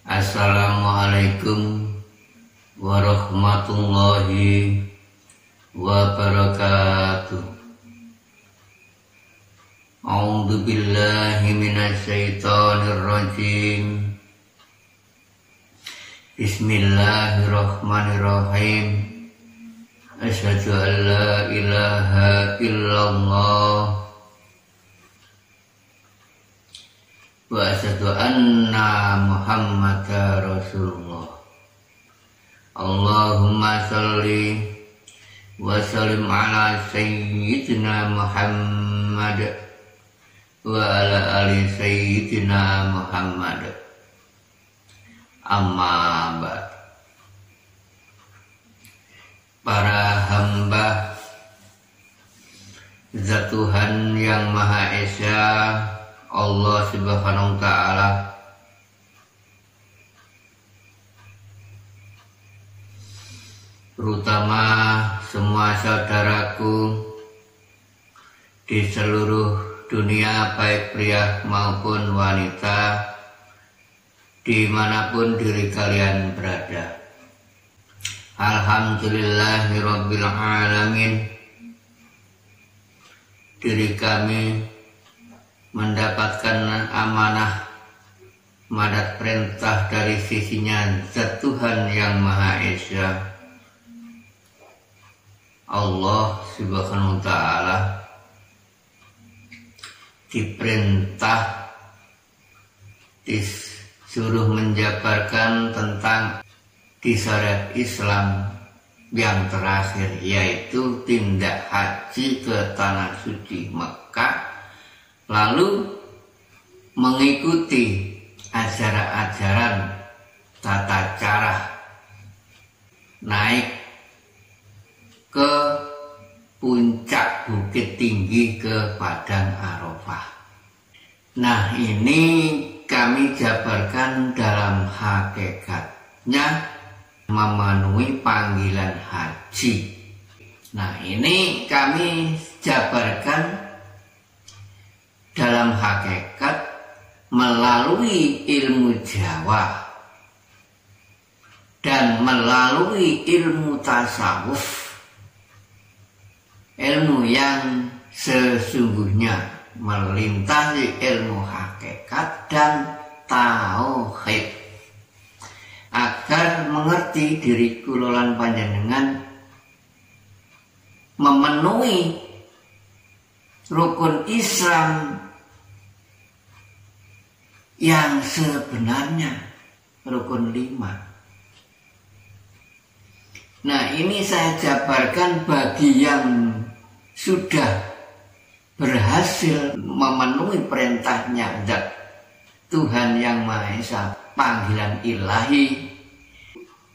Assalamualaikum warahmatullahi wabarakatuh. A'udzu billahi minasyaitonir rajim. Bismillahirrahmanirrahim. Asyhadu an la ilaha illallah wa asyhadu anna Muhammadar Rasulullah. Allahumma sholli wa sallim ala sayyidina Muhammad wa ala ali sayyidina Muhammad. Amma ba'd. Para hamba Zat Tuhan yang Maha Esa, Allah Subhanahu wa Ta'ala, terutama semua saudaraku di seluruh dunia, baik pria maupun wanita, dimanapun diri kalian berada. Alhamdulillahirabbil alamin. Diri kami mendapatkan amanah mandat perintah dari sisinya Zat Tuhan yang Maha Esa, Allah Subhanahu wa Ta'ala, diperintah, disuruh menjabarkan tentang di syariat Islam yang terakhir, yaitu tindak haji ke tanah suci Mekah, lalu mengikuti ajaran-ajaran tata cara naik ke puncak bukit tinggi ke Padang Arafah. Nah, ini kami jabarkan dalam hakikatnya memenuhi panggilan haji. Nah, ini kami jabarkan dalam hakikat melalui ilmu Jawa dan melalui ilmu tasawuf, ilmu yang sesungguhnya melintasi ilmu hakikat dan tauhid, agar mengerti diri kulolan panjenengan memenuhi rukun Islam yang sebenarnya rukun 5. Nah, ini saya jabarkan bagi yang sudah berhasil memenuhi perintahnya Zat Tuhan yang Maha Esa, panggilan ilahi,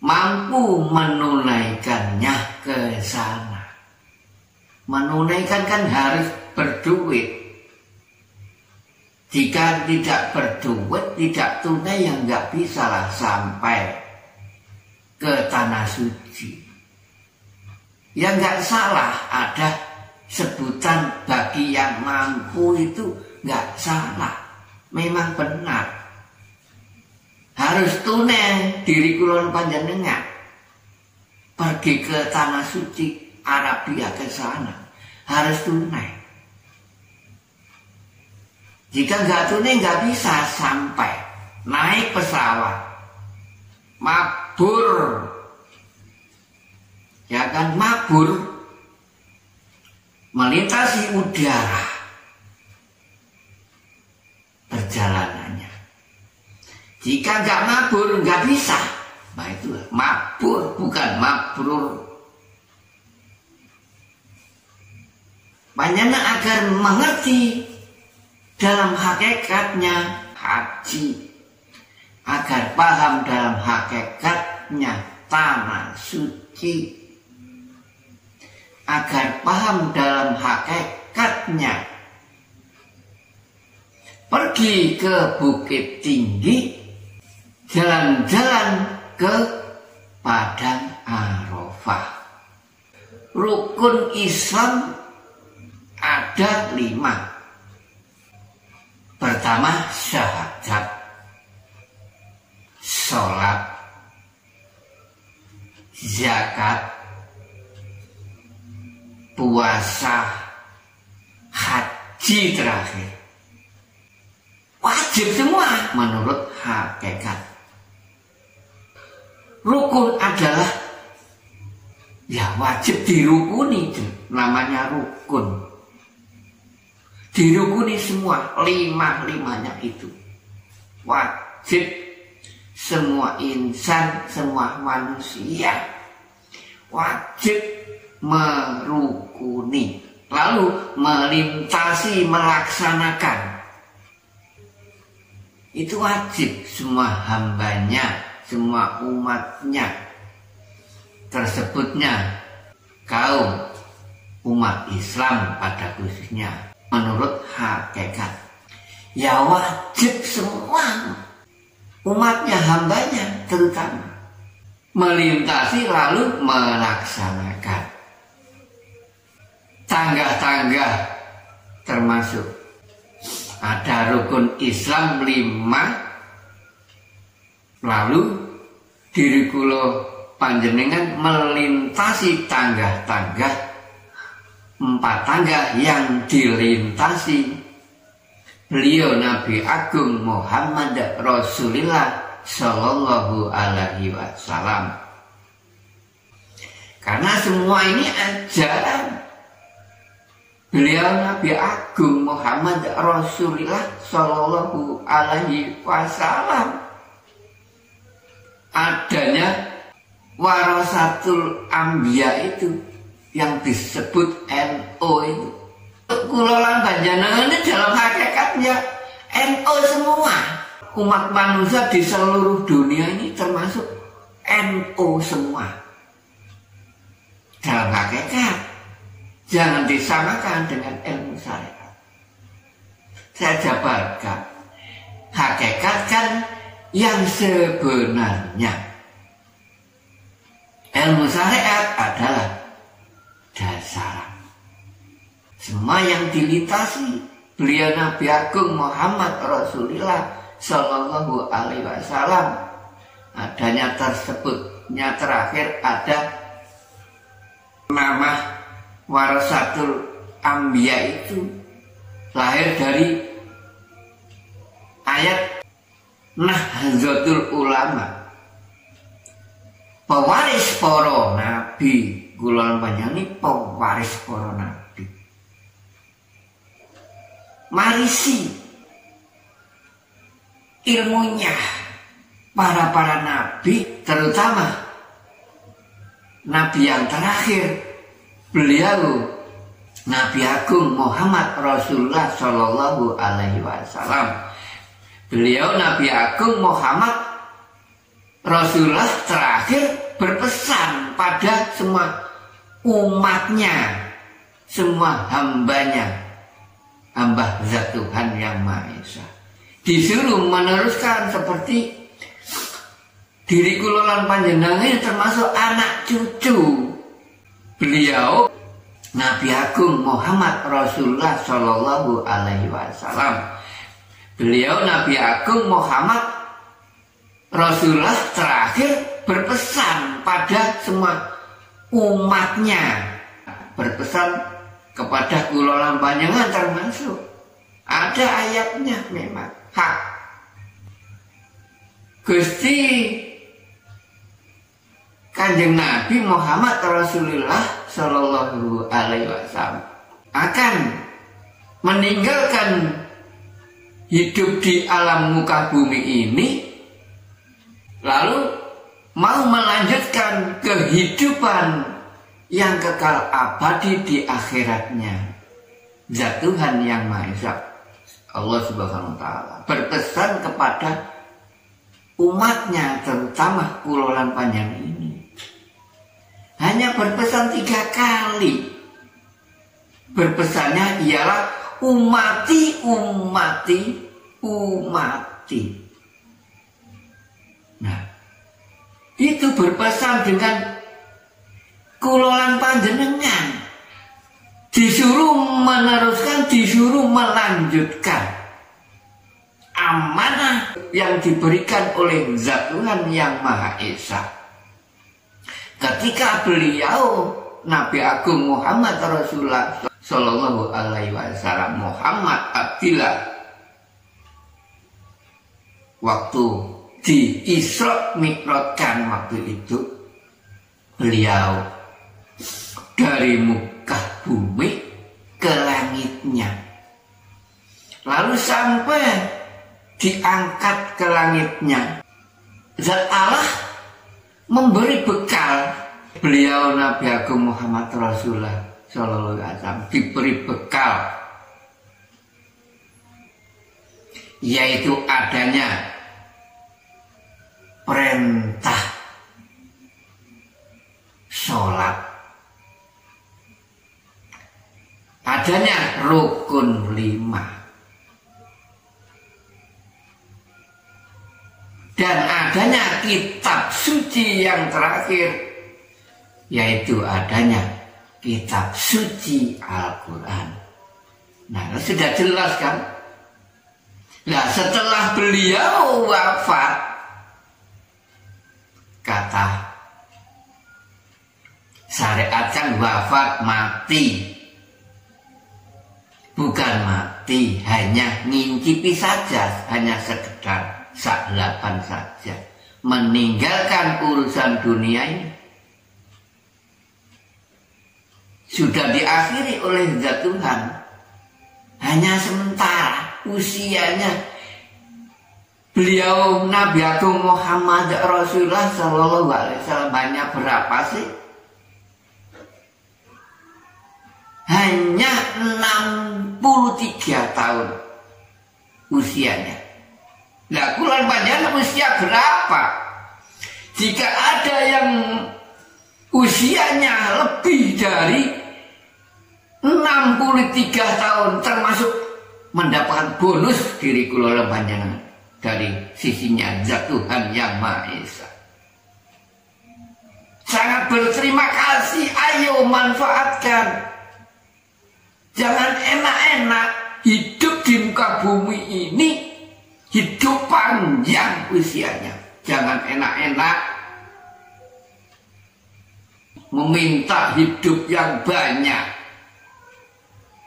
mampu menunaikannya ke sana. Menunaikan kan harus berduit. Jika tidak berduit, tidak tunai, yang nggak bisa lah sampai ke tanah suci. Ya nggak salah, ada sebutan bagi yang mampu itu nggak salah, memang benar. Harus tunai diri kulon panjenengan pergi ke tanah suci Arabia ke sana, harus tunai. Jika nggak tunai nggak bisa sampai, naik pesawat, mabur, ya kan, mabur, melintasi udara perjalanannya. Jika nggak mabur nggak bisa, nah itu mabur bukan mabrur. Banyaknya agar mengerti dalam hakikatnya haji, agar paham dalam hakikatnya tanah suci, agar paham dalam hakikatnya pergi ke bukit tinggi, jalan-jalan ke Padang Arafah. Rukun Islam ada 5. Pertama, syahadat. masa haji terakhir. Wajib semua menurut hakikat. Rukun adalah ya wajib dirukuni, namanya rukun. Dirukuni semua, lima-limanya itu. Wajib semua insan, semua manusia wajib merukuni, lalu melintasi, melaksanakan. Itu wajib semua hambanya, semua umatnya, tersebutnya kaum umat Islam pada khususnya menurut hakikat. Ya wajib semua umatnya, hambanya terutama melintasi lalu melaksanakan. Tangga-tangga termasuk ada rukun Islam 5, lalu diri kula panjenengan melintasi tangga-tangga, 4 tangga yang dilintasi beliau Nabi Agung Muhammad Rasulullah Sallallahu Alaihi Wasallam. Karena semua ini ajaran beliau Nabi Agung Muhammad Rasulullah Sallallahu Alaihi Wasallam. Adanya warasatul anbiya itu yang disebut NO itu. Kula lan panjenengan ini dalam hakikatnya NO semua. Umat manusia di seluruh dunia ini termasuk NO semua. Dalam hakikat jangan disamakan dengan ilmu syariat. Saya jabarkan, hakikat kan yang sebenarnya. Ilmu syariat adalah dasar. Semua yang dilintasi beliau Nabi Agung Muhammad Rasulullah Sallallahu Alaihi Wasallam. Adanya tersebutnya terakhir ada nama warasatul anbiya itu lahir dari ayat Nahdlatul Ulama, pewaris para nabi. Kula panjenengan ini pewaris para nabi, marisi ilmunya para nabi, terutama nabi yang terakhir beliau Nabi Agung Muhammad Rasulullah Sallallahu Alaihi Wasallam. Beliau Nabi Agung Muhammad Rasulullah terakhir berpesan pada semua umatnya, semua hambanya, hamba zat Tuhan Yang Maha Esa. Disuruh meneruskan seperti diri kula lan panjenengan termasuk anak cucu beliau Nabi Agung Muhammad Rasulullah Sallallahu Alaihi Wasallam. Beliau Nabi Agung Muhammad Rasulullah terakhir berpesan pada semua umatnya, berpesan kepada kula lan panjenengan termasuk ada ayatnya memang hak. Gusti Kanjeng Nabi Muhammad Rasulullah Sallallahu Alaihi Wasallam akan meninggalkan hidup di alam muka bumi ini, lalu mau melanjutkan kehidupan yang kekal abadi di akhiratnya. Zat Tuhan Yang Maha Esa, Allah Subhanahu wa Ta'ala, berpesan kepada umatnya, terutama kula lan panjenengan ini. Hanya berpesan 3 kali. Berpesannya ialah umati, umati, umati. Nah, itu berpesan dengan kula lan panjenengan. Disuruh meneruskan, disuruh melanjutkan amanah yang diberikan oleh Zat Tuhan Yang Maha Esa. Ketika beliau Nabi Agung Muhammad Rasulullah Sallallahu Alaihi Wasallam, Muhammad Abdillah, waktu di Isra Mi'rajkan waktu itu, beliau dari muka bumi ke langitnya, lalu sampai diangkat ke langitnya. Zat Allah memberi bekal beliau, Nabi Agung Muhammad Rasulullah Sallallahu Alaihi Wasallam, diberi bekal, yaitu adanya perintah sholat, adanya rukun 5, dan adanya kitab suci yang terakhir, yaitu adanya kitab suci Al-Quran. Nah, sudah jelas kan? Nah, setelah beliau wafat, kata syariat kan wafat mati, bukan mati hanya ngincipi saja, hanya sekedar saklapan saja, meninggalkan urusan dunia ini. Sudah diakhiri oleh Zat Tuhan, hanya sementara usianya. Beliau Nabi Agung Muhammad Rasulullah Sallallahu Alaihi Wasallam hanya berapa sih? Hanya 63 tahun usianya. Nah, kulon panjenengan usia berapa? Jika ada yang usianya lebih dari 63 tahun, termasuk mendapatkan bonus diri kulon panjenengan dari sisinya Zat Tuhan Yang Maha Esa. Sangat berterima kasih, ayo manfaatkan. Jangan enak-enak hidup di muka bumi ini, hidup panjang usianya. Jangan enak-enak meminta hidup yang banyak.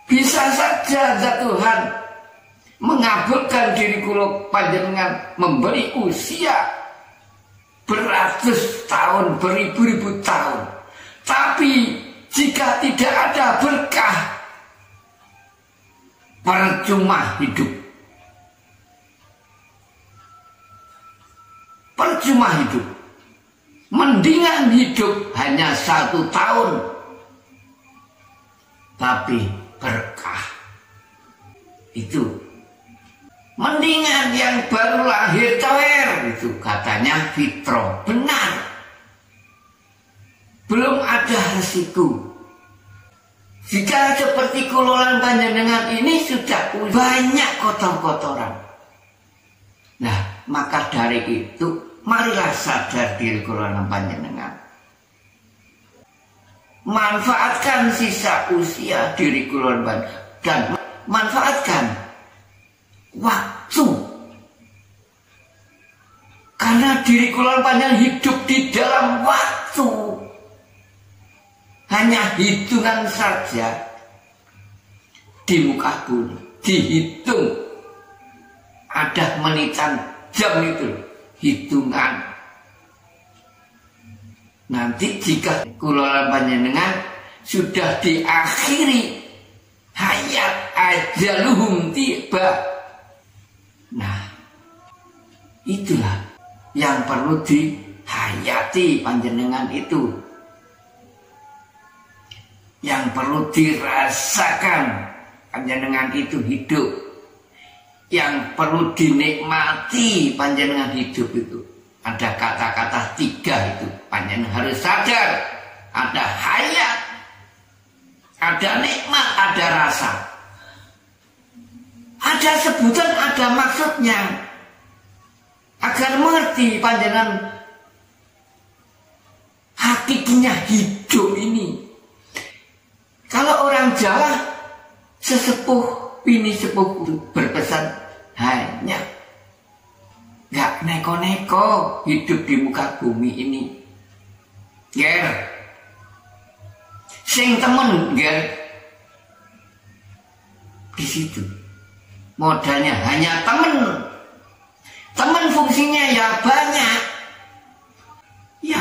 Bisa saja Zat Tuhan mengabulkan diri kula panjenengan, memberi usia beratus tahun, beribu-ribu tahun. Tapi jika tidak ada berkah, percuma hidup. Percuma hidup. Mendingan hidup hanya 1 tahun, tapi berkah. Itu mendingan yang baru lahir coer, itu katanya fitro, benar. Belum ada resiko. Jika seperti kulolan panjenengan ini sudah banyak kotor-kotoran. Nah, maka dari itu marilah sadar diri kulolan panjenengan. Manfaatkan sisa usia diri kulolan panjenengan dan manfaatkan waktu. Karena diri kulolan panjenengan hidup di dalam waktu. Hanya hitungan saja di muka bumi, dihitung. Ada menitan jam itu, hitungan. Nanti jika kulolan panjenengan sudah diakhiri hayat ajaluhum tiba, nah itulah yang perlu dihayati panjenengan itu, yang perlu dirasakan panjenengan itu hidup, yang perlu dinikmati panjenengan hidup itu. Ada kata-kata 3 itu, panjenengan harus sadar. Ada hayat, ada nikmat, ada rasa, ada sebutan, ada maksudnya, agar mengerti panjenengan hakikinya hidup ini. Kalau orang Jawa sesepuh ini sepuh berpesan, hanya gak neko-neko hidup di muka bumi ini. Ger, Sing temen ger di situ. Modalnya hanya temen. Temen fungsinya ya banyak. Ya,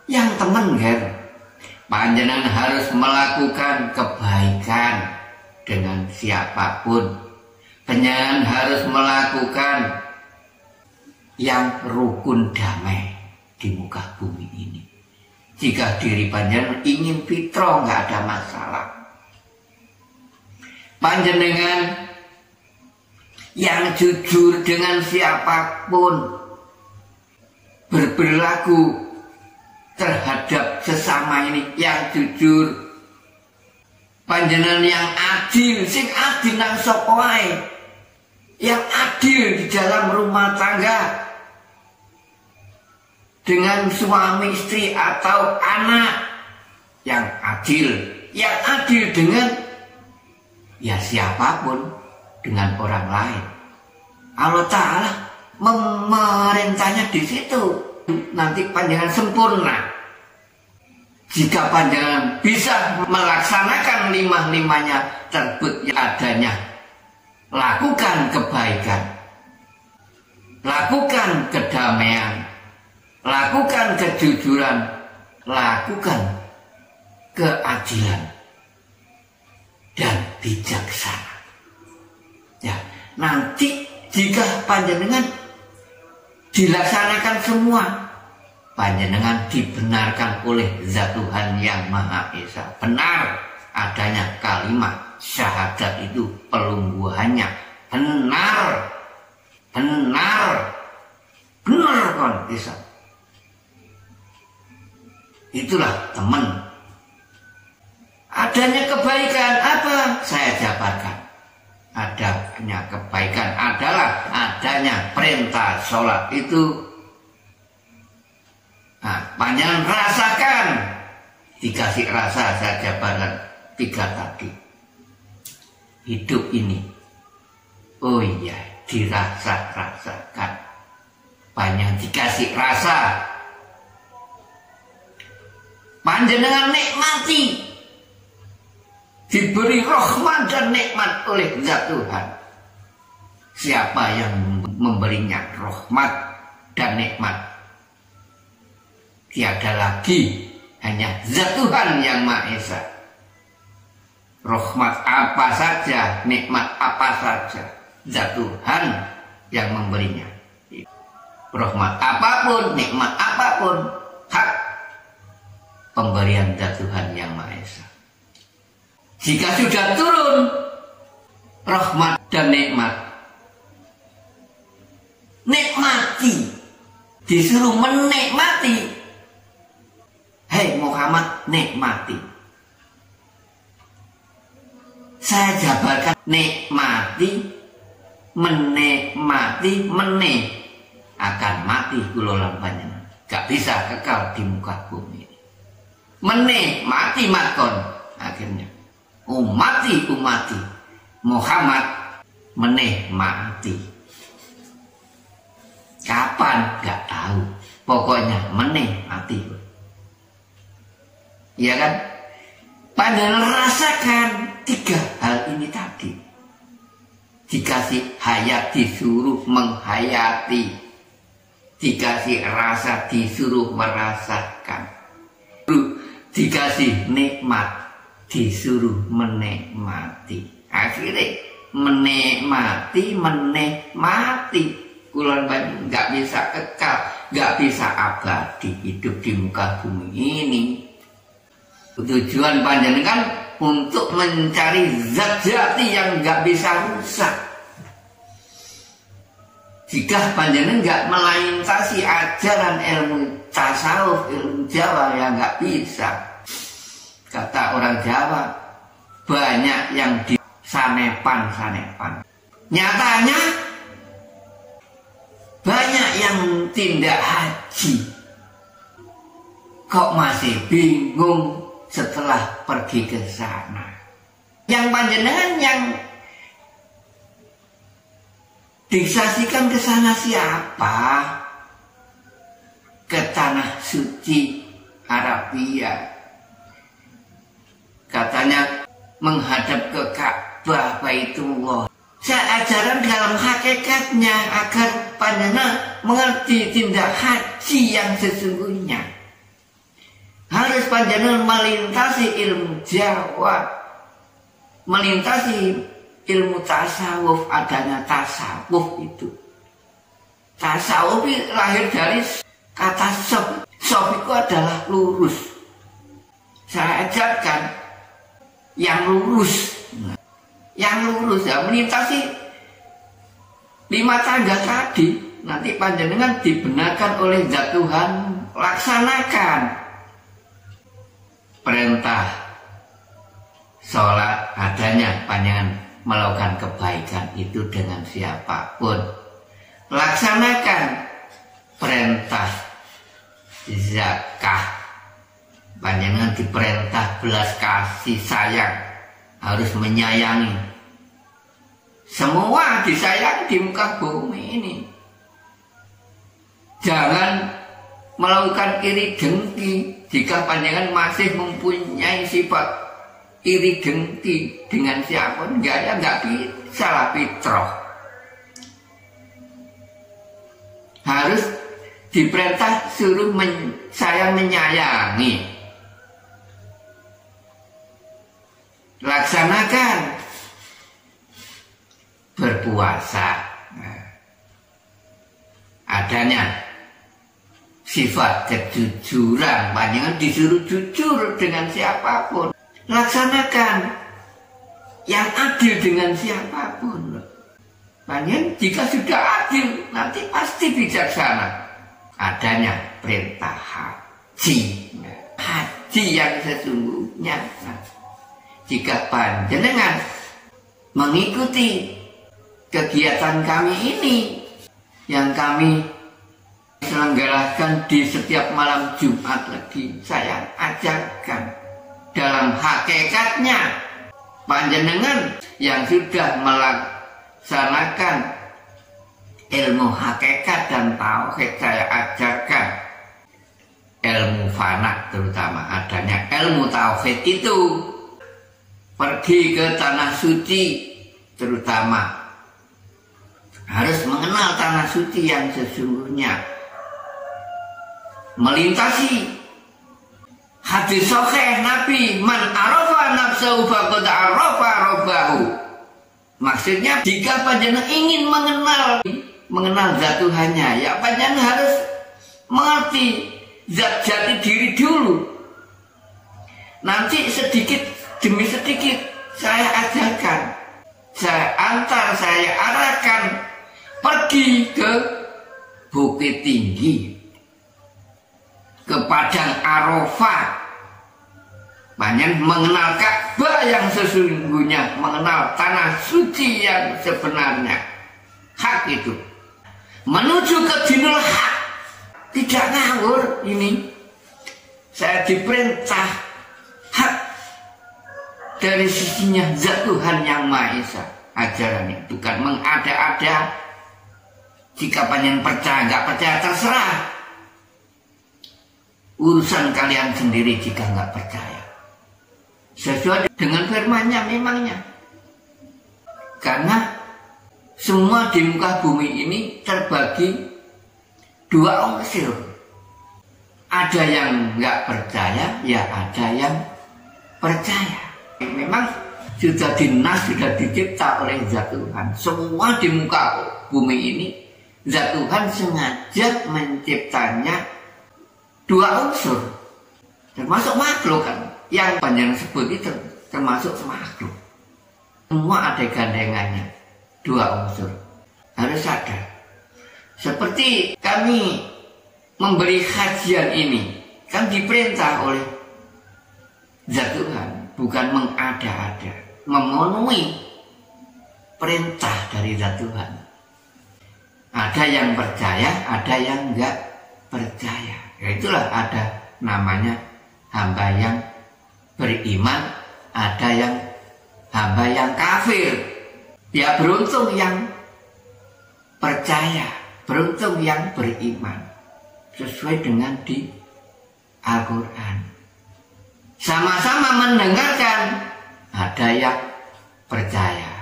yang temen ger. Panjenengan harus melakukan kebaikan dengan siapapun. Panjenengan harus melakukan yang rukun damai di muka bumi ini. Jika diri panjenengan ingin fitrah, nggak ada masalah. Panjenengan yang jujur dengan siapapun, berperilaku terhadap sesama ini yang jujur. Panjenengan yang adil, sing adil nang sapa wae. Yang adil di dalam rumah tangga dengan suami istri atau anak, yang adil dengan ya siapapun, dengan orang lain. Allah Ta'ala memerintahnya di situ. Nanti panjangan sempurna jika panjangan bisa melaksanakan lima-limanya tersebut adanya. Lakukan kebaikan, lakukan kedamaian, lakukan kejujuran, lakukan keadilan dan bijaksana. Ya, nanti jika panjenengan dilaksanakan semua, panjenengan dibenarkan oleh Zat Tuhan Yang Maha Esa. Benar adanya kalimat syahadat itu, pelungguhannya benar kon Esa. Itulah teman. Adanya kebaikan apa? Saya jabarkan. Adanya kebaikan adalah adanya perintah sholat itu. Nah, panjangan rasakan. Dikasih rasa, saya jabarkan 3 tadi. Hidup ini, oh iya, dirasa-rasakan. Panjang dikasih rasa. Panjenengan nikmati. Diberi rahmat dan nikmat oleh Zat Tuhan. Siapa yang memberinya rahmat dan nikmat? Tiada lagi, hanya Zat Tuhan Yang Maha Esa. Rahmat apa saja, nikmat apa saja, Zat Tuhan yang memberinya. Rahmat apapun, nikmat apapun, hak pemberian Zat Tuhan Yang Maha Esa. Jika sudah turun rahmat dan nikmat, nikmati, disuruh menikmati. Hei Muhammad, nikmati. Saya jabarkan nikmati, menikmati, akan mati kulolan panjenengan. Gak bisa kekal di muka bumi. Menikmati makon akhirnya. Umati Muhammad menikmati. Kapan? Gak tahu. Pokoknya menikmati. Iya kan? Panjenengan rasakan 3 hal ini tadi. Dikasih hayat, disuruh menghayati. Dikasih rasa, disuruh merasakan. Dikasih nikmat, disuruh menikmati. Akhirnya menikmati. Kulon banyak nggak bisa kekal, nggak bisa abadi hidup di muka bumi ini. Tujuan panjenengan untuk mencari zat jati yang nggak bisa rusak. Jika panjenengan nggak melintasi ajaran ilmu tasawuf, ilmu Jawa, ya nggak bisa. Kata orang Jawa, banyak yang di sanepan. Nyatanya banyak yang tidak haji. Kok masih bingung setelah pergi ke sana? Yang panjenengan yang disaksikan ke sana siapa? Ke tanah suci Arabia. katanya menghadap ke Ka'bah Baitullah. Saya ajaran dalam hakikatnya agar panjenengan mengerti tindak haji yang sesungguhnya. Harus panjenengan melintasi ilmu Jawa, melintasi ilmu tasawuf, adanya tasawuf itu. Tasawuf lahir dari kata sof. Sof itu adalah lurus. Saya ajarkan yang lurus. Yang lurus ya, melintasi 5 tangga tadi. Nanti panjenengan dibenarkan oleh Zat Tuhan, laksanakan perintah sholat adanya, panjenengan melakukan kebaikan itu dengan siapapun. Laksanakan perintah zakah, panjenengan diperintah belas kasih sayang, harus menyayangi. Semua disayang di muka bumi ini. Jangan melakukan iri dengki. Jika panjenengan masih mempunyai sifat iri dengki dengan siapa, nggak bisa lah, fitrah. Harus diperintah suruh sayang menyayangi. Laksanakan berpuasa. Nah, adanya sifat kejujuran, panjenengan disuruh jujur dengan siapapun. Laksanakan yang adil dengan siapapun. Panjenengan jika sudah adil, nanti pasti bijaksana. Adanya perintah haji. Nah, haji yang sesungguhnya. Nah, jika panjenengan mengikuti kegiatan kami ini yang kami selenggarakan di setiap malam Jumat lagi, saya ajarkan dalam hakikatnya panjenengan yang sudah melaksanakan ilmu hakikat dan tauhid, saya ajarkan ilmu fana, terutama adanya ilmu tauhid itu. Pergi ke tanah suci, terutama harus mengenal tanah suci yang sesungguhnya. Melintasi hadis sahih Nabi, man arafa nafsahu faqad arafa rabbahu. Maksudnya jika panjenengan ingin mengenal zat Tuhannya, ya panjenengan harus mengerti zat jati diri dulu. Nanti sedikit demi sedikit saya ajarkan, saya antar, saya arahkan pergi ke Bukit Tinggi, ke Padang Arafah. Banyak mengenal Ka'bah yang sesungguhnya, mengenal tanah suci yang sebenarnya. Hak itu menuju ke dinul hak, tidak ngawur. Ini saya diperintah hak dari sisinya zat Tuhan yang Maha Esa. Ajarannya bukan mengada-ada. Jika panjenengan percaya, nggak percaya terserah, urusan kalian sendiri. Jika nggak percaya, sesuai dengan firman-Nya memangnya. Karena semua di muka bumi ini terbagi 2 unsur. Ada yang nggak percaya, ya ada yang percaya. Memang sudah dinas, sudah dicipta oleh zat Tuhan. Semua di muka bumi ini zat Tuhan sengaja menciptanya 2 unsur. Termasuk makhluk kan. Yang panjenengan sebut itu termasuk makhluk. Semua ada gandengannya 2 unsur. Harus sadar. Seperti kami memberi kajian ini, kan diperintah oleh zat Tuhan. Bukan mengada-ada, memenuhi perintah dari zat Tuhan. Ada yang percaya, ada yang enggak percaya. Ya itulah ada namanya hamba yang beriman, ada yang hamba yang kafir. Ya beruntung yang percaya, beruntung yang beriman. Sesuai dengan di Al-Quran. sama-sama mendengarkan, ada yang percaya,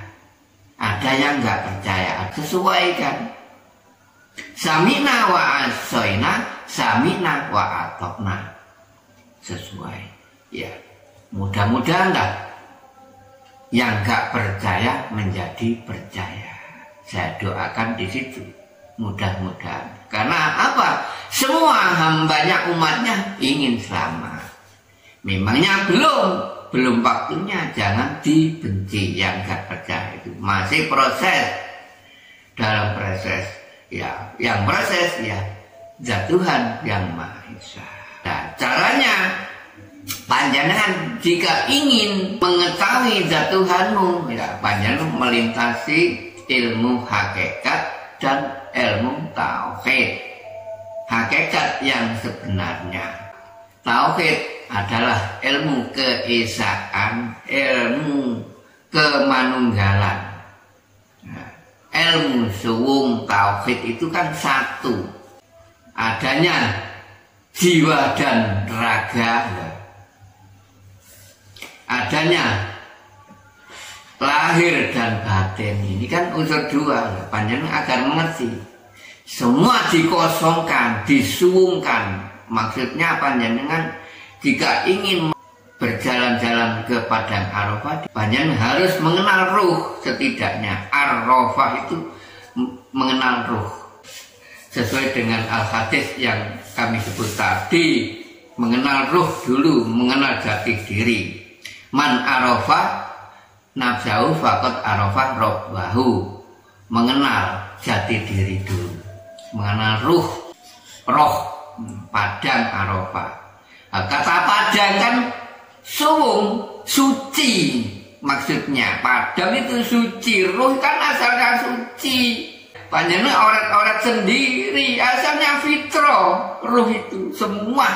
ada yang nggak percaya. Sesuaikan. Samina wa asoina, samina wa atokna. Sesuai. Ya, mudah-mudahan lah yang nggak percaya menjadi percaya. Saya doakan di situ. Mudah-mudahan. Karena apa? Semua hambanya, umatnya ingin selamat. Memangnya belum waktunya. Jangan dibenci yang nggak percaya itu. Masih proses. Dalam proses, ya, yang proses ya Zat Tuhan yang Maha Esa. Nah, caranya panjenengan jika ingin mengetahui Zat Tuhanmu, ya panjenengan melintasi ilmu hakikat dan ilmu tauhid. Hakikat yang sebenarnya. Tauhid adalah ilmu keesaan, ilmu kemanunggalan. Nah, ilmu suwung tauhid itu kan satu. Adanya jiwa dan raga. Adanya lahir dan batin. Ini kan unsur dua. Panjenengan agar mengerti. Semua dikosongkan, disuwungkan. Maksudnya panjenengan jika ingin berjalan-jalan ke Padang Arafah, panjenengan harus mengenal ruh setidaknya. Arafah itu mengenal ruh. Sesuai dengan al-hadis yang kami sebut tadi, mengenal ruh dulu, mengenal jati diri. Man arafah nafsahu faqad arafah rabbahu. Mengenal jati diri dulu, mengenal roh Padang Arafah. Nah, kata Padang kan suwung, suci maksudnya. Padang itu suci, roh kan asalnya suci. Panjenengan orat-orat sendiri, asalnya fitrah. Roh itu semua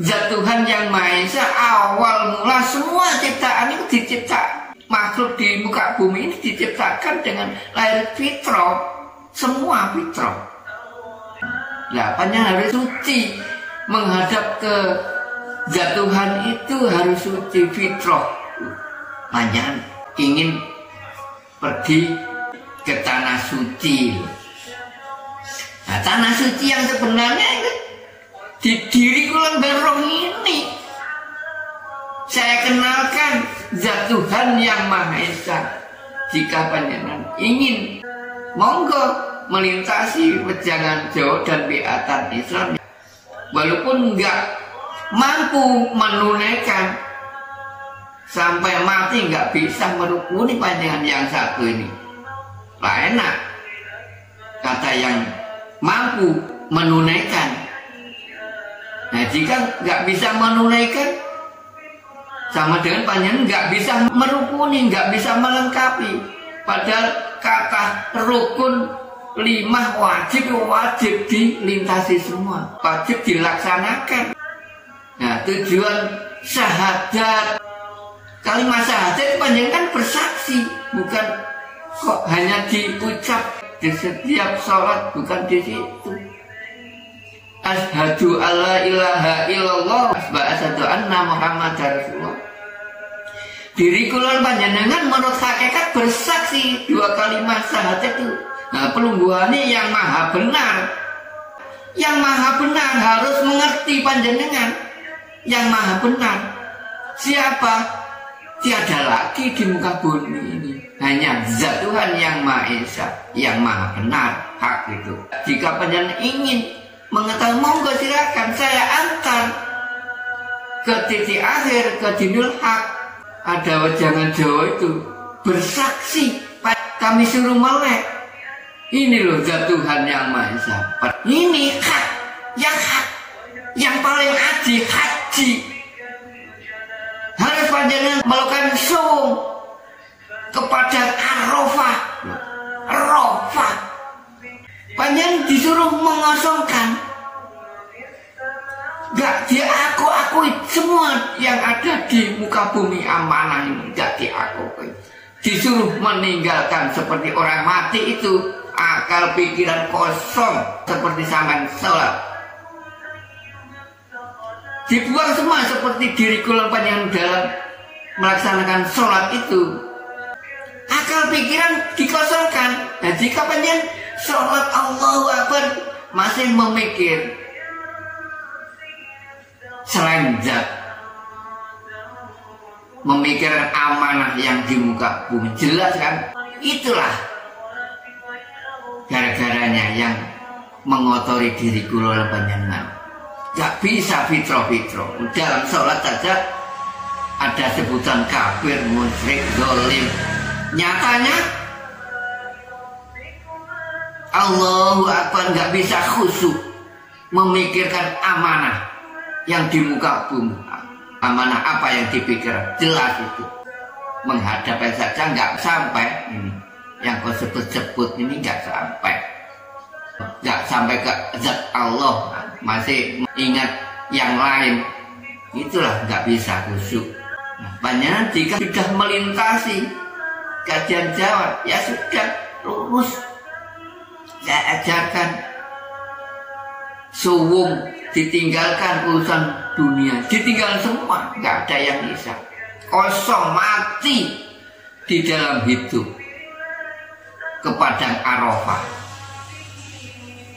Zat Tuhan yang Maha Esa, awal mula semua ciptaan itu dicipta. Makhluk di muka bumi ini diciptakan dengan lahir fitrah. Semua fitrah. Nah, panjenengan harus suci. Menghadap ke Zat Tuhan itu harus suci, fitrah. Panjenengan ingin pergi ke tanah suci. Nah, tanah suci yang sebenarnya itu di diri lembar roh ini. Saya kenalkan Zat Tuhan yang Maha Esa. Jika panjenengan ingin, monggo melintasi wejangan Jawa dan biatan Islam. Walaupun enggak mampu menunaikan, sampai mati enggak bisa merukuni panjenengan yang satu ini. Lah enak kata yang mampu menunaikan. Nah, jika nggak bisa menunaikan, sama dengan panjenengan nggak bisa merukuni, nggak bisa melengkapi. Padahal kata rukun 5 wajib dilintasi semua, wajib dilaksanakan. Nah, tujuan syahadat, kalimat syahadat panjenengan kan bersaksi, bukan kok hanya diucap di setiap sholat, bukan di situ. Asyhadu alla ilaha illallah wa asyhadu anna Muhammadar Rasulullah. Diri kula panjenengan menurut hakikat bersaksi 2 kalimat syahadat itu. Nah, pelungguhane yang maha benar. Yang maha benar harus mengerti panjenengan. Yang maha benar siapa? Tiada lagi di muka bumi ini. Hanya Zat Tuhan yang Maha Esa, yang maha benar, hak itu. Jika panjenengan ingin mengetahui, monggo silakan saya antar ke titik akhir, ke dinul hak. Ada wejangan Jawa itu bersaksi, kami suruh melek. Ini loh Zat Tuhan yang Maha Esa. Ini hak, yang paling adil, haji. Harus panjenengan melakukan suwung kepada Arafah. Panjenengan disuruh mengosongkan, gak diakui semua yang ada di muka bumi amanah ini, gak diakui. Disuruh meninggalkan seperti orang mati itu, akal pikiran kosong seperti sampean sholat. dibuang semua seperti dirikulum panjenengan dalam melaksanakan sholat itu. Akal pikiran dikosongkan. Nah, jika panjenengan sholat Allahu Akbar masih memikir selain zat, memikirkan amanah yang di muka bumi, jelas kan? Itulah gara-garanya yang mengotori diri kula panjenengan. Gak bisa fitro-fitro. Dalam sholat saja ada sebutan kafir, musyrik, zalim. Nyatanya Allahu Akbar gak bisa khusyuk memikirkan amanah yang di muka bumi. Amanah apa yang dipikir, jelas itu. Menghadapnya saja nggak sampai ini. Yang kau sebut-sebut ini nggak sampai ke zat Allah, masih ingat yang lain. Itulah nggak bisa khusyuk. Nah, panjenengan jika sudah melintasi kajian jawab, ya sudah lurus. Saya ajarkan suwung, ditinggalkan urusan dunia, ditinggalkan semua, nggak ada yang bisa. Kosong, mati di dalam hidup ke padang Arafah,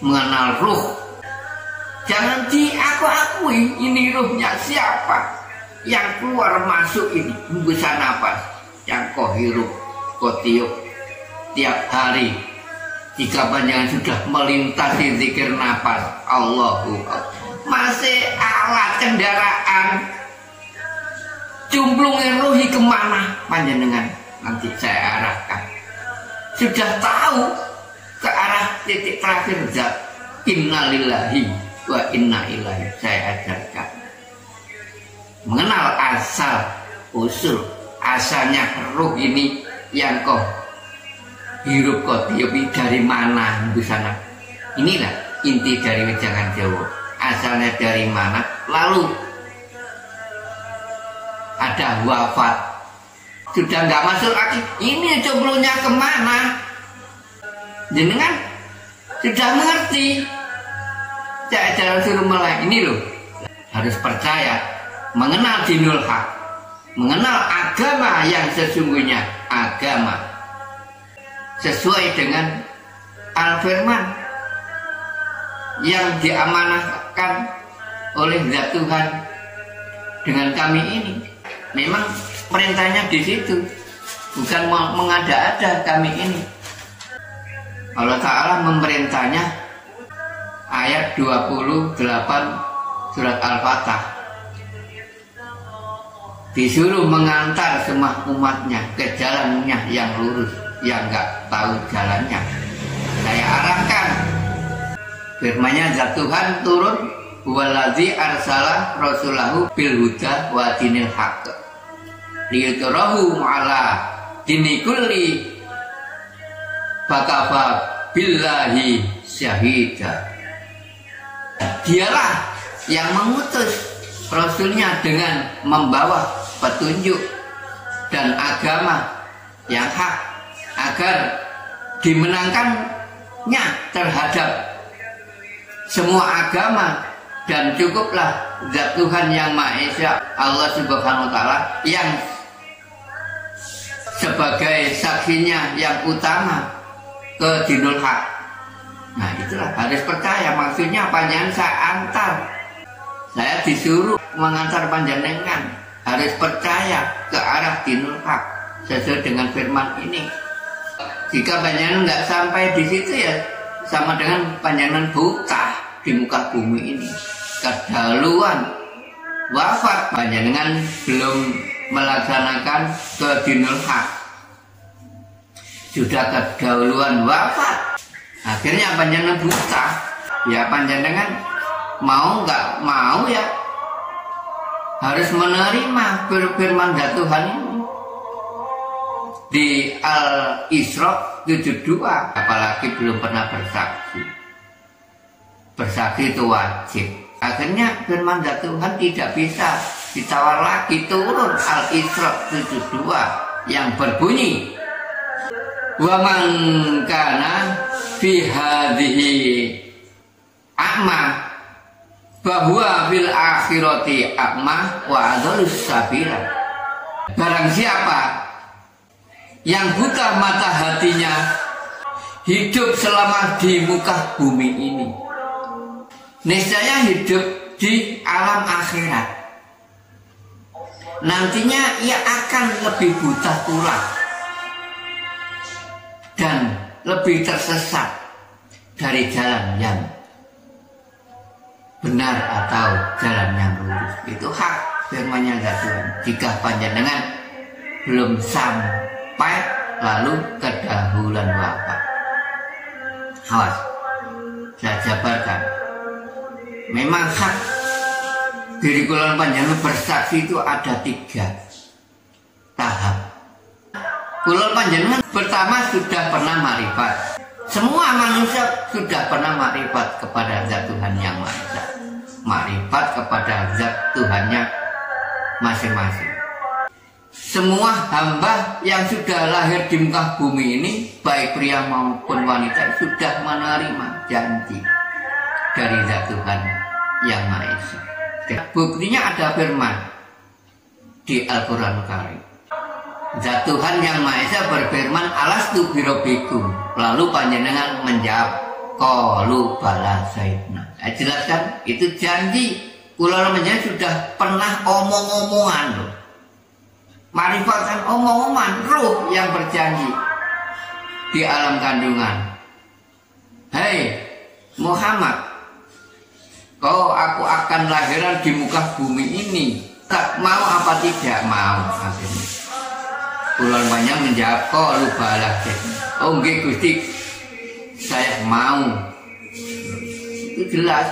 mengenal ruh. Jangan diakui ini ruhnya siapa yang keluar masuk ini, hembusan napas yang kau hirup, kau tiup tiap hari. Jika panjenengan sudah melintasi zikir nafas Allahu Akbar, masih alat kendaraan, cumplungin ruhi kemana panjenengan nanti saya arahkan. Sudah tahu ke arah titik terakhir zat, innalillahi wa inna ilaihi, saya ajarkan. Mengenal asal usul, asalnya ruh ini yang kau hirup kau tiup dari mana di sana. Inilah inti dari wejangan Jawa. Asalnya dari mana, lalu ada wafat, sudah nggak masuk lagi. Ini cumplungnya kemana? Jenengan sudah mengerti. Saya jalan suruh mulai ini loh. Harus percaya, mengenal dinul haq, mengenal agama yang sesungguhnya, agama sesuai dengan al-firman yang diamanahkan oleh zat Tuhan dengan kami ini. Memang perintahnya di situ, bukan mengada-ada kami ini. Allah Ta'ala memerintahnya ayat 28 surat Al-Fatah, disuruh mengantar semua umatnya ke jalannya yang lurus. Yang nggak tahu jalannya, saya arahkan. Firman-Nya zat Tuhan turun, waladzi arsala rasulahu bil huda wa dinil haqq liyudhhirahu ala dini kulli fakafa billahi syahida. Dialah yang mengutus rasulnya dengan membawa petunjuk dan agama yang hak, agar dimenangkannya terhadap semua agama. Dan cukuplah zat Tuhan yang Maha Esa, Allah Subhanahu wa Ta'ala, yang sebagai saksinya yang utama ke dinul haq. Nah, itulah harus percaya. Maksudnya panjenengan saya antar, saya disuruh mengantar panjenengan, harus percaya ke arah dinul haq sesuai dengan firman ini. Jika panjenengan nggak sampai di situ, ya sama dengan panjenengan buta di muka bumi ini. Kedahuluan wafat, panjenengan belum melaksanakan ke dinul haq, sudah kedahuluan wafat, akhirnya panjenengan buta. Ya panjenengan mau nggak mau ya harus menerima firman Tuhan ini. Di Al-Isra 72, apalagi belum pernah bersaksi. Bersaksi itu wajib. Akhirnya firman Tuhan tidak bisa ditawar lagi, turun Al-Isra 72 yang berbunyi, wa man kana fi hadhihi a'ma bahwa fil akhirati a'ma wa adhalus sabila. Barang siapa yang buta mata hatinya hidup selama di muka bumi ini, niscaya hidup di alam akhirat. Nantinya ia akan lebih buta pula dan lebih tersesat dari jalan yang benar atau jalan yang lurus. Itu hak firman-Nya Tuhan. Jika panjenengan belum sampai lalu kedahulan wafat. Awas, saya jabarkan. Memang hak diri kula panjenengan bersaksi itu ada 3 tahap. Kula panjenengan pertama sudah pernah marifat. Semua manusia sudah pernah marifat kepada Zat Tuhan Yang Maha Esa. Marifat kepada Zat Tuhannya masing-masing. Semua hamba yang sudah lahir di muka bumi ini, baik pria maupun wanita, sudah menerima janji dari Zat Tuhan Yang Maha Esa. Buktinya ada firman di Al-Quran Karim. Zat Tuhan Yang Maha Esa berfirman, alastu birabbikum. Lalu panjenengan menjawab, qalu bala sayyidina. Jelas kan? Itu janji. Kula panjenengan sudah pernah omong-omongan loh. Marifat kan omong-omongan, ruh yang berjanji di alam kandungan. Hei Muhammad, aku akan lahiran di muka bumi ini. Tak mau apa tidak mau? Akhirnya kula panjenengan menjawab, qalu bala sayyidina. Oh nggih Gusti, saya mau. Itu jelas.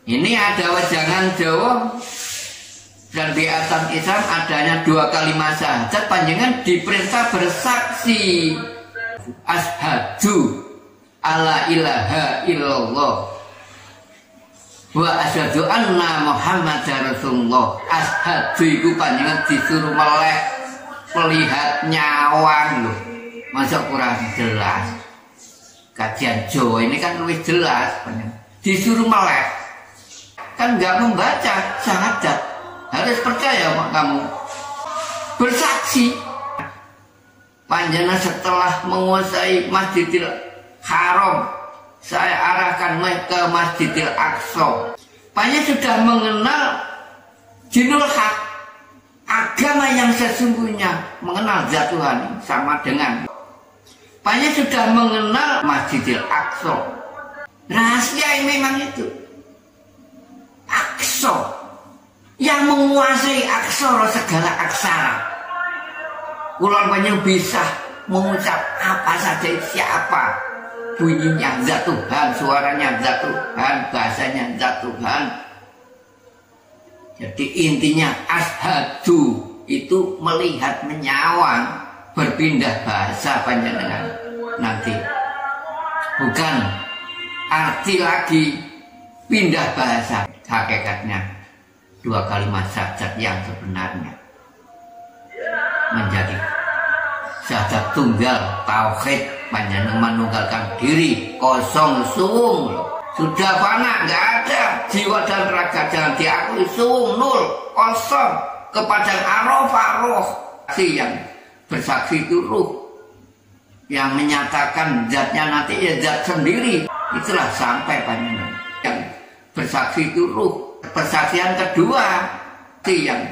Ini ada wejangan Jawa dan di atas Islam adanya 2 kalimat syahadat. Panjenengan diperintah bersaksi asyhadu alla ilaha illallah wa asyhadu anna muhammadar rasulullah. Asyhadu itu panjenengan disuruh melek melihat nyawang loh. Masa kurang jelas? Kajian Jawa ini kan lebih jelas. Disuruh melek, kan nggak membaca syahadat. Harus percaya kamu. Bersaksi. Panjenengan setelah menguasai Masjidil Haram, saya arahkan ke Masjidil Aqsa. Panjenengan sudah mengenal Dinul Haq, agama yang sesungguhnya, mengenal Zat Tuhan sama dengan Panjenengan sudah mengenal Masjidil Aqsa. Rahasia yang memang itu Aqsa, yang menguasai aksara segala aksara. Kula panjenengan bisa mengucap apa saja, siapa bunyinya Zat Tuhan, suaranya Zat Tuhan, bahasanya Zat Tuhan. Jadi intinya asyhadu itu melihat, menyawang, berpindah bahasa panjenengan nanti. Bukan arti lagi pindah bahasa, hakikatnya 2 kalimat syahadat yang sebenarnya menjadi syahadat tunggal, tauhid, panjenengan menunggalkan diri, kosong suwung loh. Sudah fana, nggak ada jiwa dan raga, jangan diakui, suwung, nul, kosong, kepadang arafah roh. Yang bersaksi itu ruh, yang menyatakan zatnya nanti ya zat sendiri. Itulah sampai panjenengan. Yang bersaksi itu ruh. Persaksian kedua, yang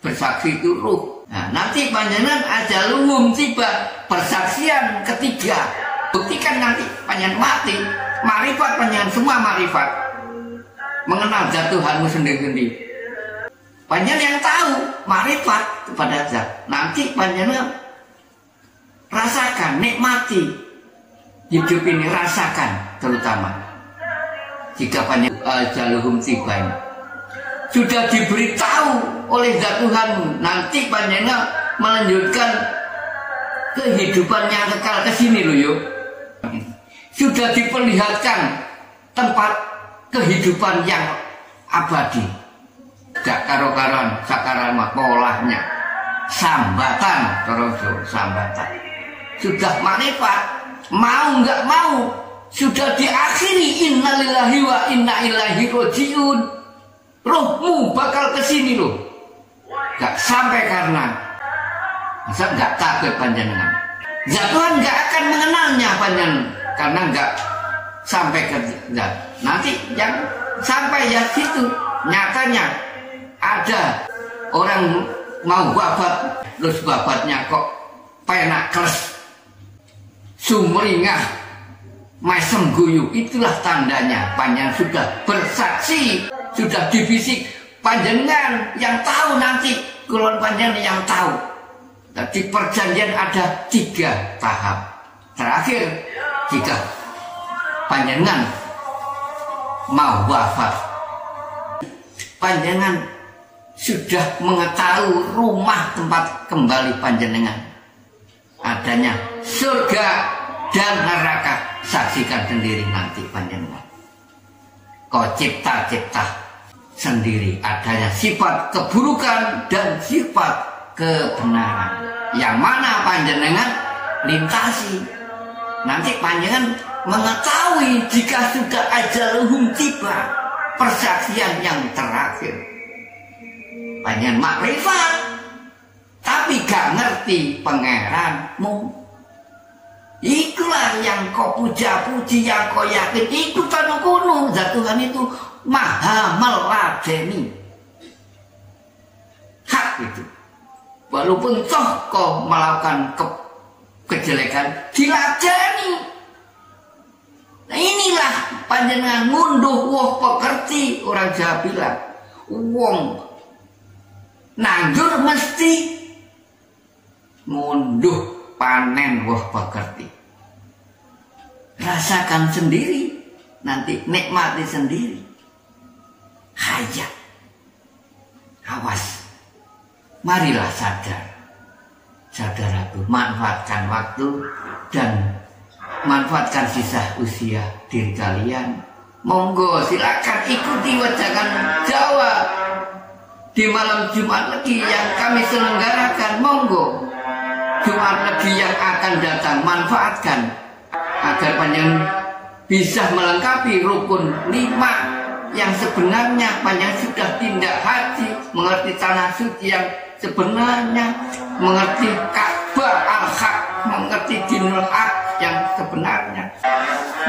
bersaksi itu ruh. Nah, nanti panjenengan ajaluhum tiba, persaksian ketiga. Buktikan nanti panjenengan mati, marifat panjenengan semua marifat, mengenal Zat Tuhanmu sendiri-sendiri. Panjenengan yang tahu marifat kepada Zat. Nanti panjenengan rasakan, nikmati hidup ini, rasakan terutama jika panjenengan ajaluhum tiba ini. Sudah diberitahu oleh Zat Tuhanmu, nanti panjenengan melanjutkan kehidupan yang kekal ke sini loh yuk. Sudah diperlihatkan tempat kehidupan yang abadi. Gak karo-karoan sakaran polahnya. Sambatan terus sambatan. Sudah marifat, mau nggak mau sudah diakhiri, innalillahi wa inna ilaihi rajiun. Rohmu bakal kesini loh. Gak sampai karena masa gak takut panjenengan. Ya Tuhan gak akan mengenalnya panjenengan karena gak sampai ke zat. Nanti yang sampai ya situ nyatanya ada orang mau wafat, terus wafatnya kok penak keres, sumringah, mesem guyu. Itulah tandanya panjenengan sudah bersaksi, sudah dibisik panjenengan yang tahu nanti, kulon panjenengan yang tahu. Di perjanjian ada 3 tahap. Terakhir, jika panjenengan mau wafat, panjenengan sudah mengetahui rumah tempat kembali panjenengan, adanya surga dan neraka. Saksikan sendiri nanti panjenengan. Kau cipta-cipta sendiri adanya sifat keburukan dan sifat kebenaran. Yang mana panjenengan lintasi. Nanti panjenengan mengetahui jika sudah ajaluhum tiba, persaksian yang terakhir. Panjenengan makrifat, tapi gak ngerti pangeranmu. Itulah yang kau puja-puji, yang kau yakin ikutan kuno. Zat Tuhan itu maha meladeni. Hak itu. Walaupun toh kau melakukan kejelekan, diladeni. Nah inilah panjenengan ngunduh woh pekerti. Orang Jawa bilang, wong nandur mesti ngunduh panen woh pekerti. Rasakan sendiri, nanti nikmati sendiri. Hayat. Awas. Marilah sadar. Saudaraku, manfaatkan waktu dan manfaatkan sisa usia diri kalian. Monggo silakan ikuti Wejangan Jawa di malam Jumat Legi yang kami selenggarakan. Monggo Jumat Legi yang akan datang manfaatkan agar panjenengan bisa melengkapi rukun 5 yang sebenarnya. Panjenengan sudah tindak haji, mengerti tanah suci yang sebenarnya, mengerti Ka'bah al-Haq, mengerti Dinul Haq yang sebenarnya.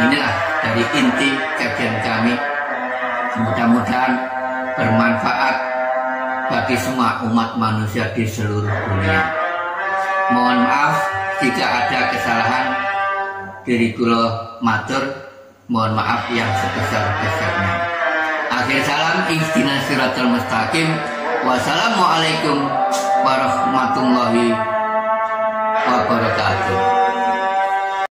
Inilah dari inti kajian kami. Mudah-mudahan bermanfaat bagi semua umat manusia di seluruh dunia. Mohon maaf jika ada kesalahan. Diri kula matur, mohon maaf yang sebesar-besarnya. Akhir salam, ihdinas siratal mustaqim. Wassalamualaikum warahmatullahi wabarakatuh.